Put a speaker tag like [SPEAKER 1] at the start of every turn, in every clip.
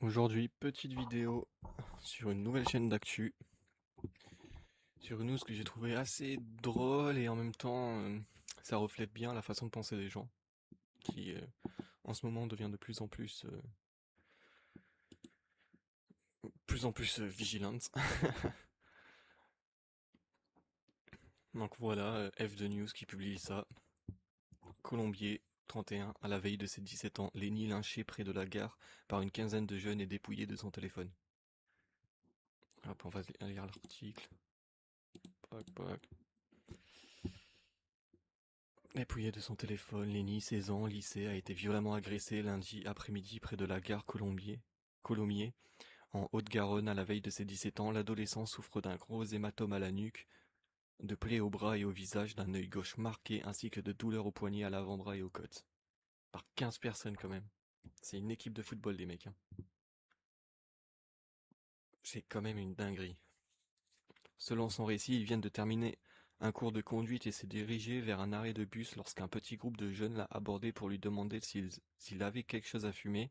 [SPEAKER 1] Aujourd'hui, petite vidéo sur une nouvelle chaîne d'actu, sur une news que j'ai trouvé assez drôle et en même temps ça reflète bien la façon de penser des gens qui en ce moment devient de plus en plus vigilante. Donc voilà, F2 News qui publie ça. Colombier, 31, à la veille de ses 17 ans, Lenny lynché près de la gare par une quinzaine de jeunes et dépouillé de son téléphone. Hop, on va lire l'article. Pac, pac. Dépouillé de son téléphone, Lenny, 16 ans, lycée, a été violemment agressé lundi après-midi près de la gare Colomiers, en Haute-Garonne. À la veille de ses 17 ans, l'adolescent souffre d'un gros hématome à la nuque, de plaies au bras et au visage, d'un œil gauche marqué, ainsi que de douleurs au poignet, à l'avant-bras et aux côtes. Par 15 personnes quand même. C'est une équipe de football, les mecs, hein. C'est quand même une dinguerie. Selon son récit, ils viennent de terminer un cours de conduite et s'est dirigé vers un arrêt de bus lorsqu'un petit groupe de jeunes l'a abordé pour lui demander s'il avait quelque chose à fumer.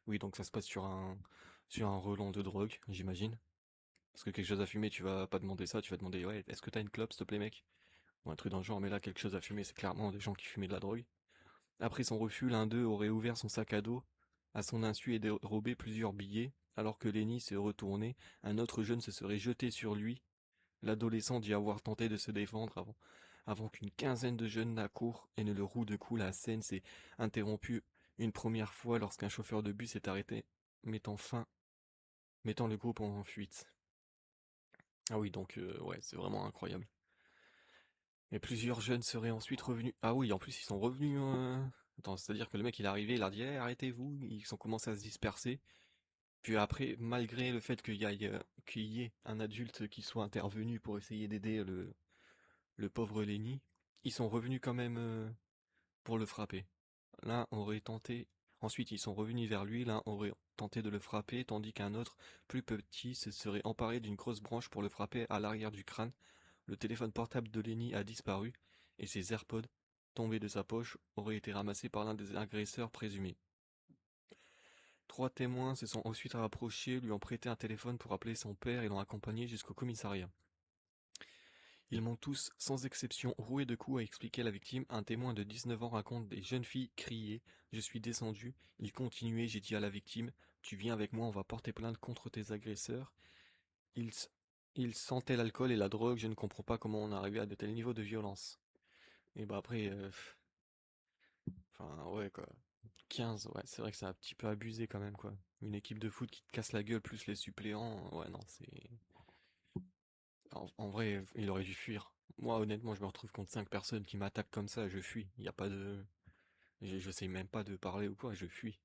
[SPEAKER 1] Oui, donc ça se passe sur un relent de drogue, j'imagine. Parce que quelque chose à fumer, tu vas pas demander ça, tu vas demander ouais, est-ce que t'as une clope, s'il te plaît, mec? Ou un truc dans le genre, mais là, quelque chose à fumer, c'est clairement des gens qui fumaient de la drogue. Après son refus, l'un d'eux aurait ouvert son sac à dos à son insu et dérobé plusieurs billets. Alors que Lenny s'est retourné, un autre jeune se serait jeté sur lui. L'adolescent dit avoir tenté de se défendre avant qu'une quinzaine de jeunes n'accourent et ne le rouent de coups. La scène s'est interrompue une première fois lorsqu'un chauffeur de bus s'est arrêté, mettant fin mettant le groupe en fuite. Ah oui, donc ouais, c'est vraiment incroyable. Et plusieurs jeunes seraient ensuite revenus. Ah oui, en plus ils sont revenus. Attends, c'est-à-dire que le mec il est arrivé, il a dit hey, arrêtez-vous, ils ont commencé à se disperser. Puis après, malgré le fait qu'il y ait un adulte qui soit intervenu pour essayer d'aider le pauvre Lenny, ils sont revenus quand même pour le frapper. L'un aurait tenté. Ensuite, ils sont revenus vers lui, l'un aurait tenté de le frapper, tandis qu'un autre, plus petit, se serait emparé d'une grosse branche pour le frapper à l'arrière du crâne. Le téléphone portable de Lenny a disparu, et ses AirPods, tombés de sa poche, auraient été ramassés par l'un des agresseurs présumés. Trois témoins se sont ensuite rapprochés, lui ont prêté un téléphone pour appeler son père et l'ont accompagné jusqu'au commissariat. Ils m'ont tous, sans exception, roué de coups, a expliqué la victime. Un témoin de 19 ans raconte des jeunes filles crier. Je suis descendu. Il continuait. J'ai dit à la victime, tu viens avec moi, on va porter plainte contre tes agresseurs. Ils, ils sentaient l'alcool et la drogue. Je ne comprends pas comment on est arrivé à de tels niveaux de violence. Et bah après, enfin ouais quoi. 15, ouais, c'est vrai que c'est un petit peu abusé quand même quoi. Une équipe de foot qui te casse la gueule plus les suppléants, ouais non c'est. En vrai, il aurait dû fuir. Moi, honnêtement, je me retrouve contre 5 personnes qui m'attaquent comme ça, je fuis. Il n'y a pas de. Je sais même pas de parler ou quoi, je fuis.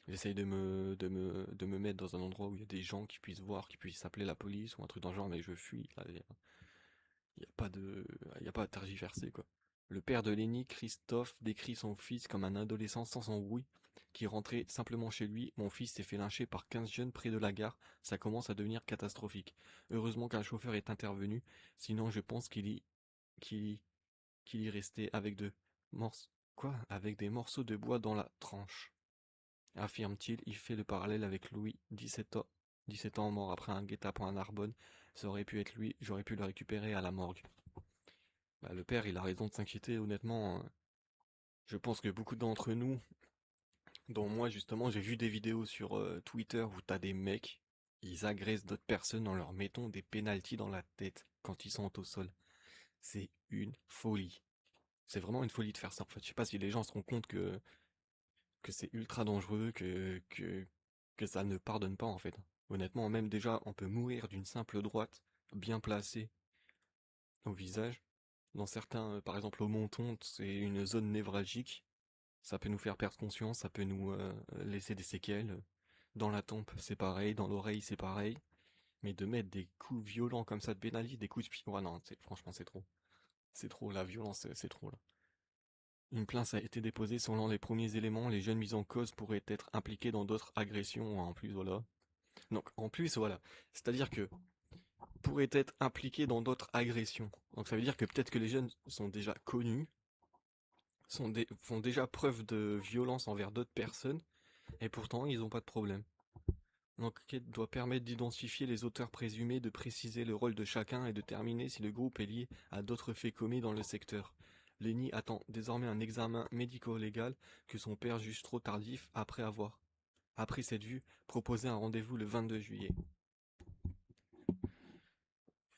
[SPEAKER 1] J'essaye de me mettre dans un endroit où il y a des gens qui puissent voir, qui puissent appeler la police ou un truc dans le genre, mais je fuis. Là, il n'y a pas de. Il y a pas à tergiverser, quoi. Le père de Lenny, Christophe, décrit son fils comme un adolescent sans embrouille, qui rentrait simplement chez lui. Mon fils s'est fait lyncher par 15 jeunes près de la gare, ça commence à devenir catastrophique. Heureusement qu'un chauffeur est intervenu, sinon je pense qu'il qu'il y restait avec morceaux. Quoi? Avec des morceaux de bois dans la tranche. Affirme-t-il, il fait le parallèle avec Louis, 17 ans mort après un guet-apens à Narbonne. Ça aurait pu être lui, j'aurais pu le récupérer à la morgue. Bah, le père, il a raison de s'inquiéter, honnêtement. Je pense que beaucoup d'entre nous, dont moi justement, j'ai vu des vidéos sur Twitter où t'as des mecs, ils agressent d'autres personnes en leur mettant des pénaltys dans la tête quand ils sont au sol. C'est une folie. C'est vraiment une folie de faire ça en fait. Je sais pas si les gens se rendent compte que c'est ultra dangereux, que ça ne pardonne pas en fait. Honnêtement, même déjà, on peut mourir d'une simple droite bien placée au visage. Dans certains, par exemple au menton, c'est une zone névralgique. Ça peut nous faire perdre conscience, ça peut nous laisser des séquelles. Dans la tempe, c'est pareil, dans l'oreille, c'est pareil. Mais de mettre des coups violents comme ça de pénali, des coups de pied, ouais, non, franchement, c'est trop. C'est trop, la violence, c'est trop là. Une plainte a été déposée selon les premiers éléments. Les jeunes mis en cause pourraient être impliqués dans d'autres agressions en plus, voilà. Donc, en plus, voilà. C'est-à-dire que pourraient être impliqués dans d'autres agressions. Donc, ça veut dire que peut-être que les jeunes sont déjà connus, font déjà preuve de violence envers d'autres personnes, et pourtant, ils n'ont pas de problème. L'enquête doit permettre d'identifier les auteurs présumés, de préciser le rôle de chacun et de déterminer si le groupe est lié à d'autres faits commis dans le secteur. Lenny attend désormais un examen médico-légal que son père juge trop tardif après cette vue, proposé un rendez-vous le 22 juillet.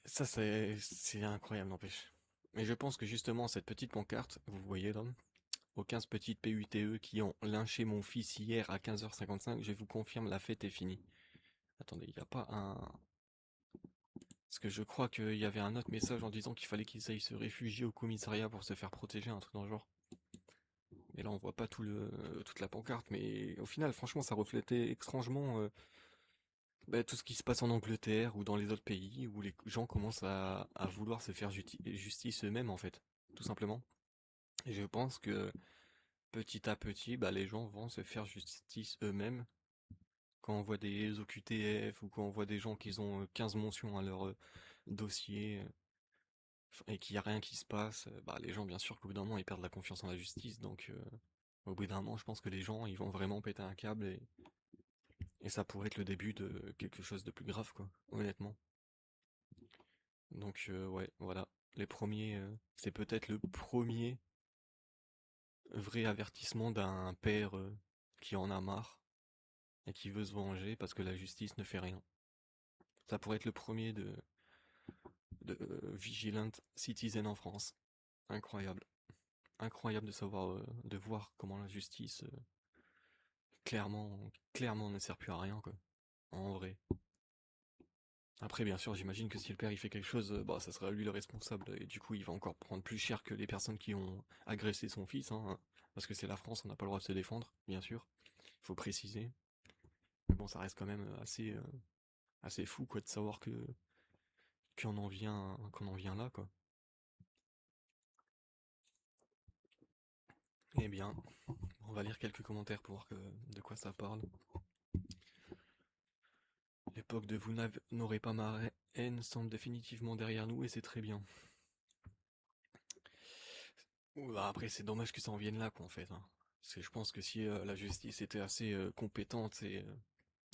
[SPEAKER 1] Ça, c'est incroyable, n'empêche. Mais je pense que justement, cette petite pancarte, vous voyez là, aux 15 petites PUTE qui ont lynché mon fils hier à 15h55, je vous confirme, la fête est finie. Attendez, il n'y a pas un... Parce que je crois qu'il y avait un autre message en disant qu'il fallait qu'ils aillent se réfugier au commissariat pour se faire protéger, un truc dans le genre. Et là, on voit pas toute la pancarte, mais au final, franchement, ça reflétait étrangement tout ce qui se passe en Angleterre ou dans les autres pays où les gens commencent à vouloir se faire justice eux-mêmes, en fait, tout simplement. Et je pense que petit à petit, les gens vont se faire justice eux-mêmes. Quand on voit des OQTF ou quand on voit des gens qui ont 15 mentions à leur dossier et qu'il n'y a rien qui se passe, les gens, bien sûr, qu'au bout d'un moment, ils perdent la confiance en la justice. Donc, au bout d'un moment, je pense que les gens, ils vont vraiment péter un câble et ça pourrait être le début de quelque chose de plus grave, quoi, honnêtement. Donc, ouais, voilà. C'est peut-être le premier vrai avertissement d'un père qui en a marre et qui veut se venger parce que la justice ne fait rien. Ça pourrait être le premier de Vigilant Citizen en France. Incroyable. Incroyable de savoir, de voir comment la justice, clairement ne sert plus à rien, quoi. En vrai. Après, bien sûr, j'imagine que si le père il fait quelque chose, ça sera lui le responsable, et du coup, il va encore prendre plus cher que les personnes qui ont agressé son fils, hein, parce que c'est la France, on n'a pas le droit de se défendre, bien sûr. Il faut préciser. Mais bon, ça reste quand même assez fou, quoi, de savoir que qu'on en vient là, quoi. Eh bien, on va lire quelques commentaires pour voir de quoi ça parle. L'époque de vous n'aurez pas ma haine semble définitivement derrière nous et c'est très bien. Après, c'est dommage que ça en vienne là, quoi, en fait, hein. Parce que je pense que si la justice était assez compétente et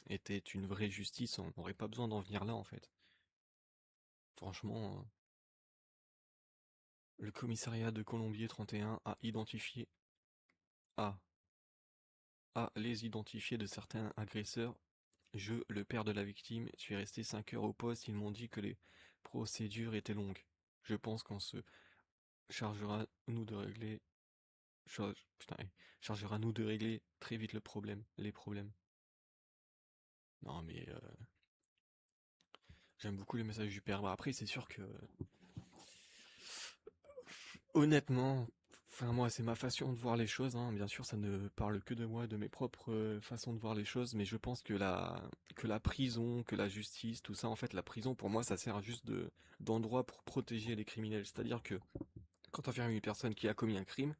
[SPEAKER 1] était une vraie justice, on n'aurait pas besoin d'en venir là, en fait. Franchement, le commissariat de Colombier 31 a identifié a, a les identifiés de certains agresseurs. Je, le père de la victime, suis resté 5 heures au poste. Ils m'ont dit que les procédures étaient longues. Je pense qu'on se chargera nous de régler putain, chargera nous de régler très vite les problèmes. Non mais j'aime beaucoup le message du père. Après c'est sûr que honnêtement, enfin moi c'est ma façon de voir les choses, hein. Bien sûr ça ne parle que de moi, de mes propres façons de voir les choses, mais je pense que la prison, que la justice, tout ça en fait la prison pour moi ça sert juste d'endroit pour protéger les criminels. C'est-à-dire que quand on enferme une personne qui a commis un crime,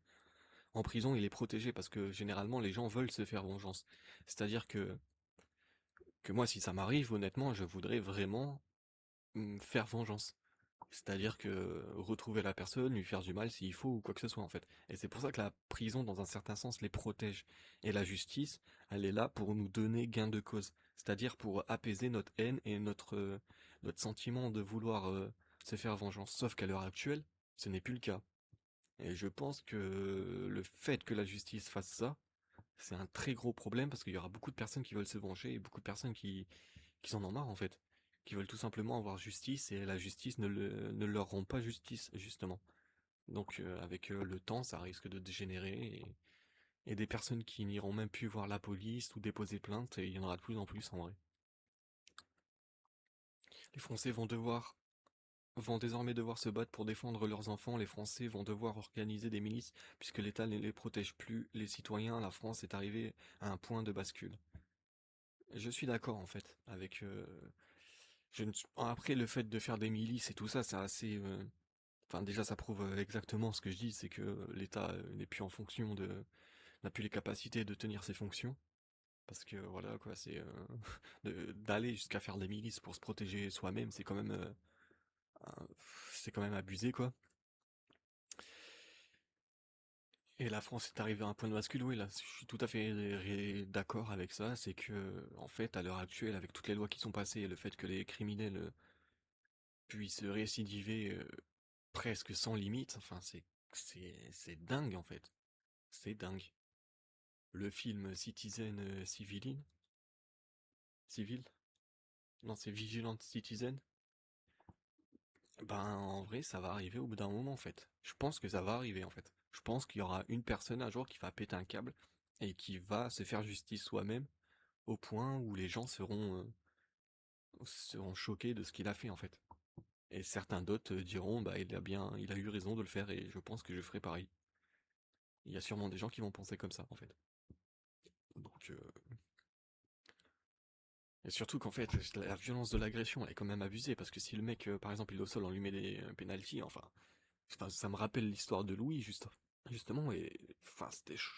[SPEAKER 1] en prison il est protégé parce que généralement les gens veulent se faire vengeance. C'est-à-dire que moi, si ça m'arrive, honnêtement, je voudrais vraiment faire vengeance. C'est-à-dire que retrouver la personne, lui faire du mal s'il faut ou quoi que ce soit en fait. Et c'est pour ça que la prison, dans un certain sens, les protège. Et la justice, elle est là pour nous donner gain de cause. C'est-à-dire pour apaiser notre haine et notre sentiment de vouloir se faire vengeance. Sauf qu'à l'heure actuelle, ce n'est plus le cas. Et je pense que le fait que la justice fasse ça, c'est un très gros problème parce qu'il y aura beaucoup de personnes qui veulent se venger et beaucoup de personnes qui en ont marre en fait, qui veulent tout simplement avoir justice et la justice ne leur rend pas justice justement. Donc avec le temps, ça risque de dégénérer et des personnes qui n'iront même plus voir la police ou déposer plainte, et il y en aura de plus en plus en vrai. Les Français vont désormais devoir se battre pour défendre leurs enfants, les Français vont devoir organiser des milices puisque l'État ne les protège plus, les citoyens, la France est arrivée à un point de bascule. Je suis d'accord en fait avec après le fait de faire des milices et tout ça, c'est assez enfin déjà ça prouve exactement ce que je dis, c'est que l'État n'est plus en fonction n'a plus les capacités de tenir ses fonctions parce que voilà quoi, c'est d'aller jusqu'à faire des milices pour se protéger soi-même, c'est quand même abusé quoi. Et la France est arrivée à un point de bascule, oui, là, je suis tout à fait d'accord avec ça. C'est que, en fait, à l'heure actuelle, avec toutes les lois qui sont passées et le fait que les criminels puissent récidiver presque sans limite, enfin, c'est dingue, en fait. C'est dingue. Le film Citizen Civil? Non, c'est Vigilant Citizen. Ben, en vrai, ça va arriver au bout d'un moment, en fait. Je pense que ça va arriver, en fait. Je pense qu'il y aura une personne un jour qui va péter un câble et qui va se faire justice soi-même au point où les gens seront choqués de ce qu'il a fait, en fait. Et certains d'autres diront, bah, il a eu raison de le faire et je pense que je ferai pareil. Il y a sûrement des gens qui vont penser comme ça, en fait. Donc, et surtout qu'en fait, la violence de l'agression elle est quand même abusée parce que si le mec, par exemple, il est au sol, on lui met des pénaltys, enfin, ça me rappelle l'histoire de Louis, justement, et enfin,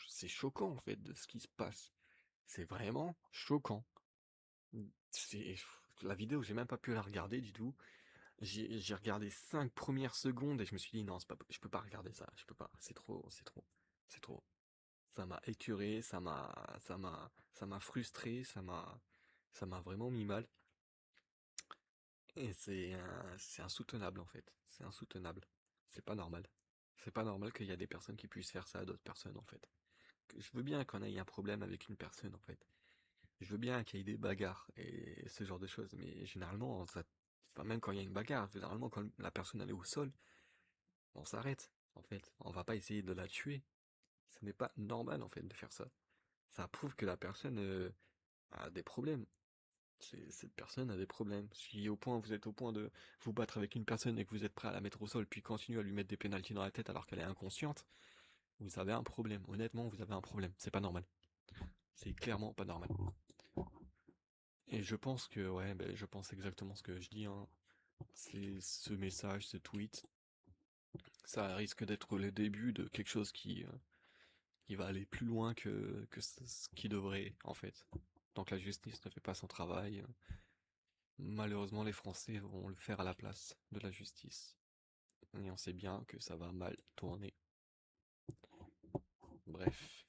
[SPEAKER 1] c'est choquant en fait de ce qui se passe. C'est vraiment choquant. C'est la vidéo, j'ai même pas pu la regarder du tout. J'ai regardé 5 premières secondes et je me suis dit non, c'est pas, je peux pas regarder ça, je peux pas. C'est trop. Ça m'a écœuré, ça m'a frustré, ça m'a vraiment mis mal. Et c'est insoutenable en fait. C'est insoutenable. C'est pas normal. C'est pas normal qu'il y a des personnes qui puissent faire ça à d'autres personnes en fait. Je veux bien qu'on ait un problème avec une personne en fait. Je veux bien qu'il y ait des bagarres et ce genre de choses, mais généralement, enfin, même quand il y a une bagarre, généralement quand la personne elle est au sol, on s'arrête en fait. On va pas essayer de la tuer. Ce n'est pas normal en fait de faire ça. Ça prouve que la personne a des problèmes. Cette personne a des problèmes. Si vous êtes au point de vous battre avec une personne et que vous êtes prêt à la mettre au sol, puis continuer à lui mettre des pénaltys dans la tête alors qu'elle est inconsciente, vous avez un problème. Honnêtement, vous avez un problème. C'est pas normal. C'est clairement pas normal. Et je pense que, ouais, ben, je pense exactement ce que je dis, hein. C'est ce message, ce tweet, ça risque d'être le début de quelque chose qui va aller plus loin que ce qui devrait, en fait. Donc la justice ne fait pas son travail. Malheureusement, les Français vont le faire à la place de la justice. Et on sait bien que ça va mal tourner. Bref.